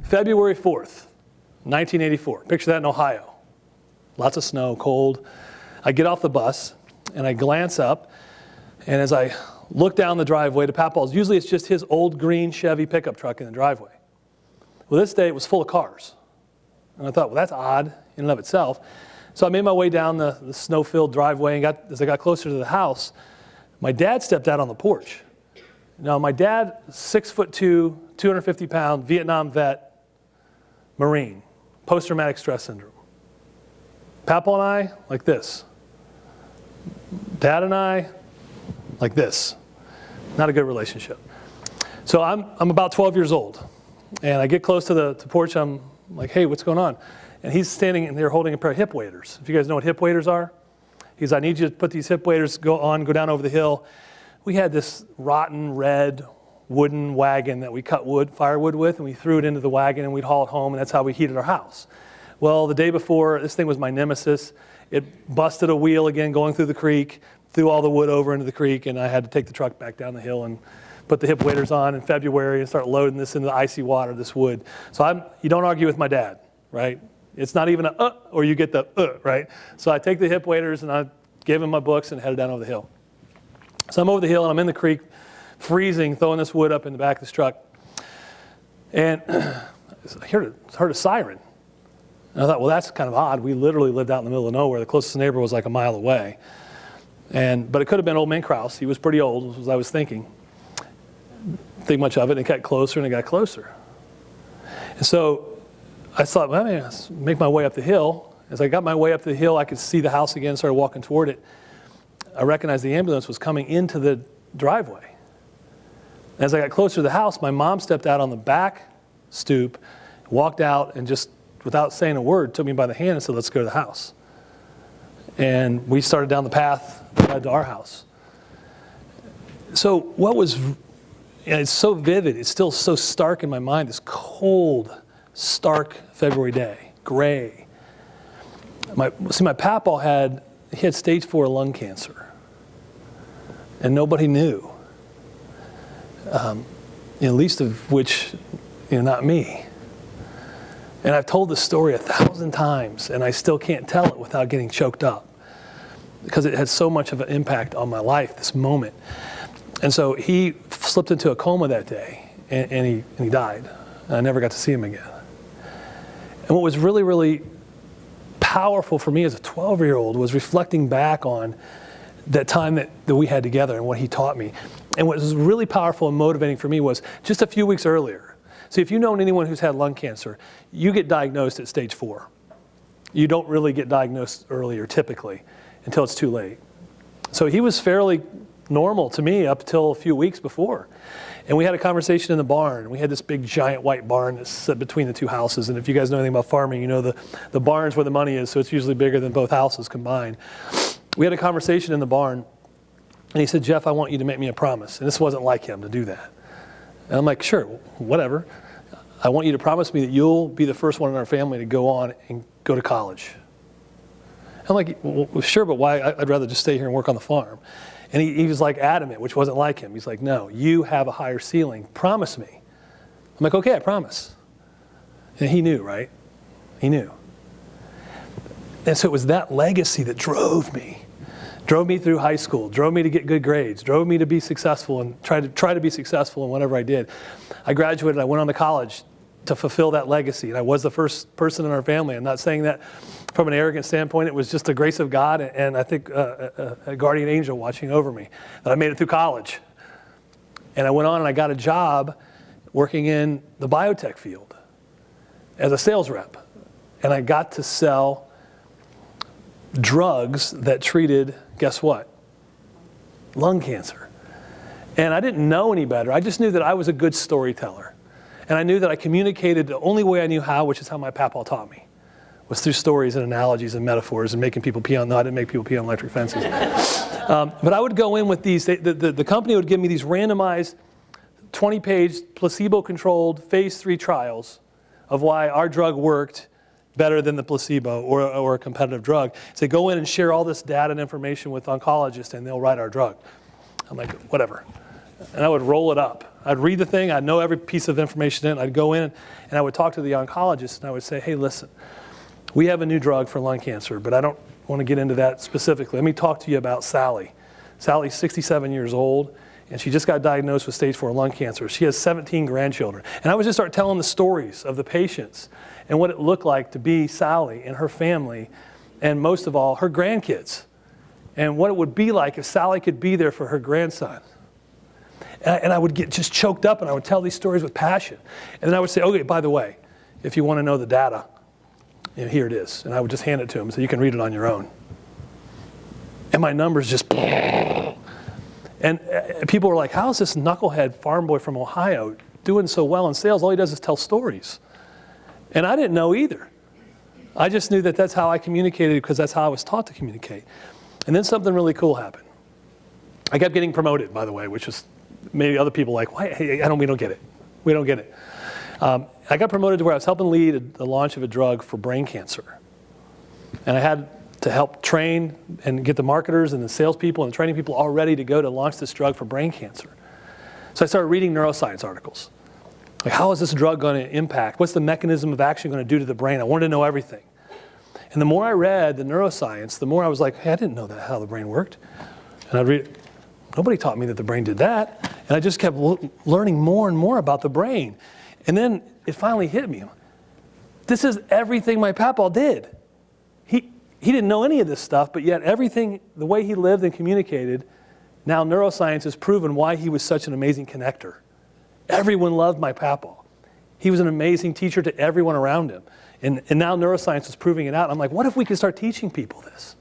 February 4th, 1984. Picture that in Ohio. Lots of snow, cold. I get off the bus, and I glance up, and as I look down the driveway to Papaw's, usually it's just his old green Chevy pickup truck in the driveway. Well, this day it was full of cars. And I thought, well, that's odd in and of itself. So I made my way down the snow-filled driveway, and as I got closer to the house, my dad stepped out on the porch. Now, my dad, 6'2", 250-pound, Vietnam vet, Marine, post-traumatic stress syndrome. Papaw and I, like this. Dad and I, like this. Not a good relationship. So I'm about 12 years old, and I get close to the porch. I'm like, hey, what's going on? And he's standing in there holding a pair of hip waders. If you guys know what hip waders are, he's, I need you to put these hip waders, go down over the hill. We had this rotten red wooden wagon that we cut firewood with, and we threw it into the wagon and we'd haul it home, and that's how we heated our house. Well, the day before, this thing was my nemesis. It busted a wheel again going through the creek, threw all the wood over into the creek, and I had to take the truck back down the hill and put the hip waders on in February and start loading this into the icy water, this wood. So you don't argue with my dad, right? It's not even or you get the right? So I take the hip waders and I gave him my books and headed down over the hill. So I'm over the hill and I'm in the creek, freezing, throwing this wood up in the back of this truck. And I heard a siren. And I thought, well, that's kind of odd. We literally lived out in the middle of nowhere. The closest neighbor was like a mile away. But it could have been old man Krause. He was pretty old, was what I was thinking. Didn't think much of it, and it got closer and it got closer. And so I thought, well, let's make my way up the hill. As I got my way up the hill, I could see the house again, started walking toward it. I recognized the ambulance was coming into the driveway. As I got closer to the house, my mom stepped out on the back stoop, walked out, and just, without saying a word, took me by the hand and said, let's go to the house. And we started down the path that led to our house. So what was, it's so vivid, it's still so stark in my mind, this cold, stark February day, gray. My papaw had stage 4 lung cancer. And nobody knew. Least of which, not me. And I've told this story 1,000 times, and I still can't tell it without getting choked up, because it had so much of an impact on my life, this moment. And so he slipped into a coma that day, and he died. I never got to see him again. And what was really, really powerful for me as a 12-year-old was reflecting back on that time that we had together and what he taught me. And what was really powerful and motivating for me was just a few weeks earlier. See, if you've known anyone who's had lung cancer, you get diagnosed at stage 4. You don't really get diagnosed earlier, typically, until it's too late. So he was fairly normal to me up till a few weeks before. And we had a conversation in the barn. We had this big, giant white barn that's set between the two houses. And if you guys know anything about farming, you know the barn's where the money is, so it's usually bigger than both houses combined. We had a conversation in the barn, and he said, Jeff, I want you to make me a promise. And this wasn't like him to do that. And I'm like, sure, whatever. I want you to promise me that you'll be the first one in our family to go on and go to college. I'm like, well, sure, but why? I'd rather just stay here and work on the farm. And he was like adamant, which wasn't like him. He's like, no, you have a higher ceiling. Promise me. I'm like, okay, I promise. And he knew, right? He knew. And so it was that legacy that drove me through high school, drove me to get good grades, drove me to be successful and try to be successful in whatever I did. I graduated, I went on to college to fulfill that legacy. And I was the first person in our family. I'm not saying that from an arrogant standpoint. It was just the grace of God and I think a guardian angel watching over me that I made it through college. And I went on and I got a job working in the biotech field as a sales rep. And I got to sell drugs that treated, guess what? Lung cancer. And I didn't know any better. I just knew that I was a good storyteller. And I knew that I communicated the only way I knew how, which is how my papaw taught me, was through stories and analogies and metaphors and making people pee on, no, I didn't make people pee on electric fences. But I would go in with these, the company would give me these randomized 20-page placebo-controlled phase 3 trials of why our drug worked better than the placebo or a competitive drug. So go in and share all this data and information with oncologists and they'll write our drug. I'm like, whatever. and I would roll it up. I'd read the thing, I'd know every piece of information in it, I'd go in and I would talk to the oncologist and I would say, hey, listen, we have a new drug for lung cancer, but I don't want to get into that specifically. Let me talk to you about Sally. Sally's 67 years old, and she just got diagnosed with stage 4 lung cancer. She has 17 grandchildren. And I would just start telling the stories of the patients and what it looked like to be Sally and her family, and most of all, her grandkids, and what it would be like if Sally could be there for her grandson. And I would get just choked up, and I would tell these stories with passion. And then I would say, okay, by the way, if you want to know the data, here it is. And I would just hand it to them so you can read it on your own. And my numbers just... And people were like, how is this knucklehead farm boy from Ohio doing so well in sales? All he does is tell stories. And I didn't know either. I just knew that that's how I communicated because that's how I was taught to communicate. And then something really cool happened. I kept getting promoted, by the way, which was maybe other people like, why? Hey, we don't get it. We don't get it. I got promoted to where I was helping lead the launch of a drug for brain cancer. And I had to help train and get the marketers and the salespeople and the training people all ready to go to launch this drug for brain cancer. So I started reading neuroscience articles. Like, how is this drug going to impact? What's the mechanism of action going to do to the brain? I wanted to know everything. And the more I read the neuroscience, the more I was like, hey, I didn't know that how the brain worked. And I'd read, nobody taught me that the brain did that. And I just kept learning more and more about the brain. And then it finally hit me. This is everything my papaw did. He didn't know any of this stuff, but yet everything, the way he lived and communicated, now neuroscience has proven why he was such an amazing connector. Everyone loved my papaw. He was an amazing teacher to everyone around him. And now neuroscience is proving it out. I'm like, what if we could start teaching people this?